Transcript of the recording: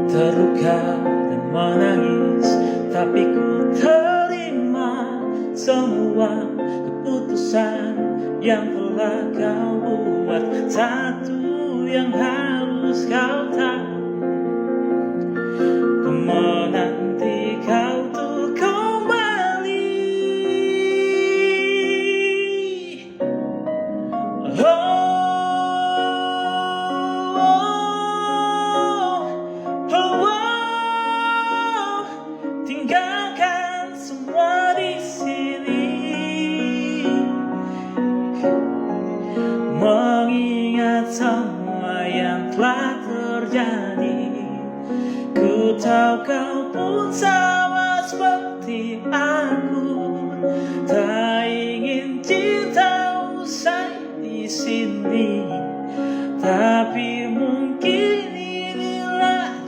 Terluka dan menangis, tapi ku terima semua keputusan yang telah kau buat. Satu yang harus kau tahu, ku menanti kau tuh kembali. Tinggalkan semua di sini, mengingat semua yang telah terjadi. Ku tahu kau pun sama seperti aku, tak ingin cinta usai di sini, tapi mungkin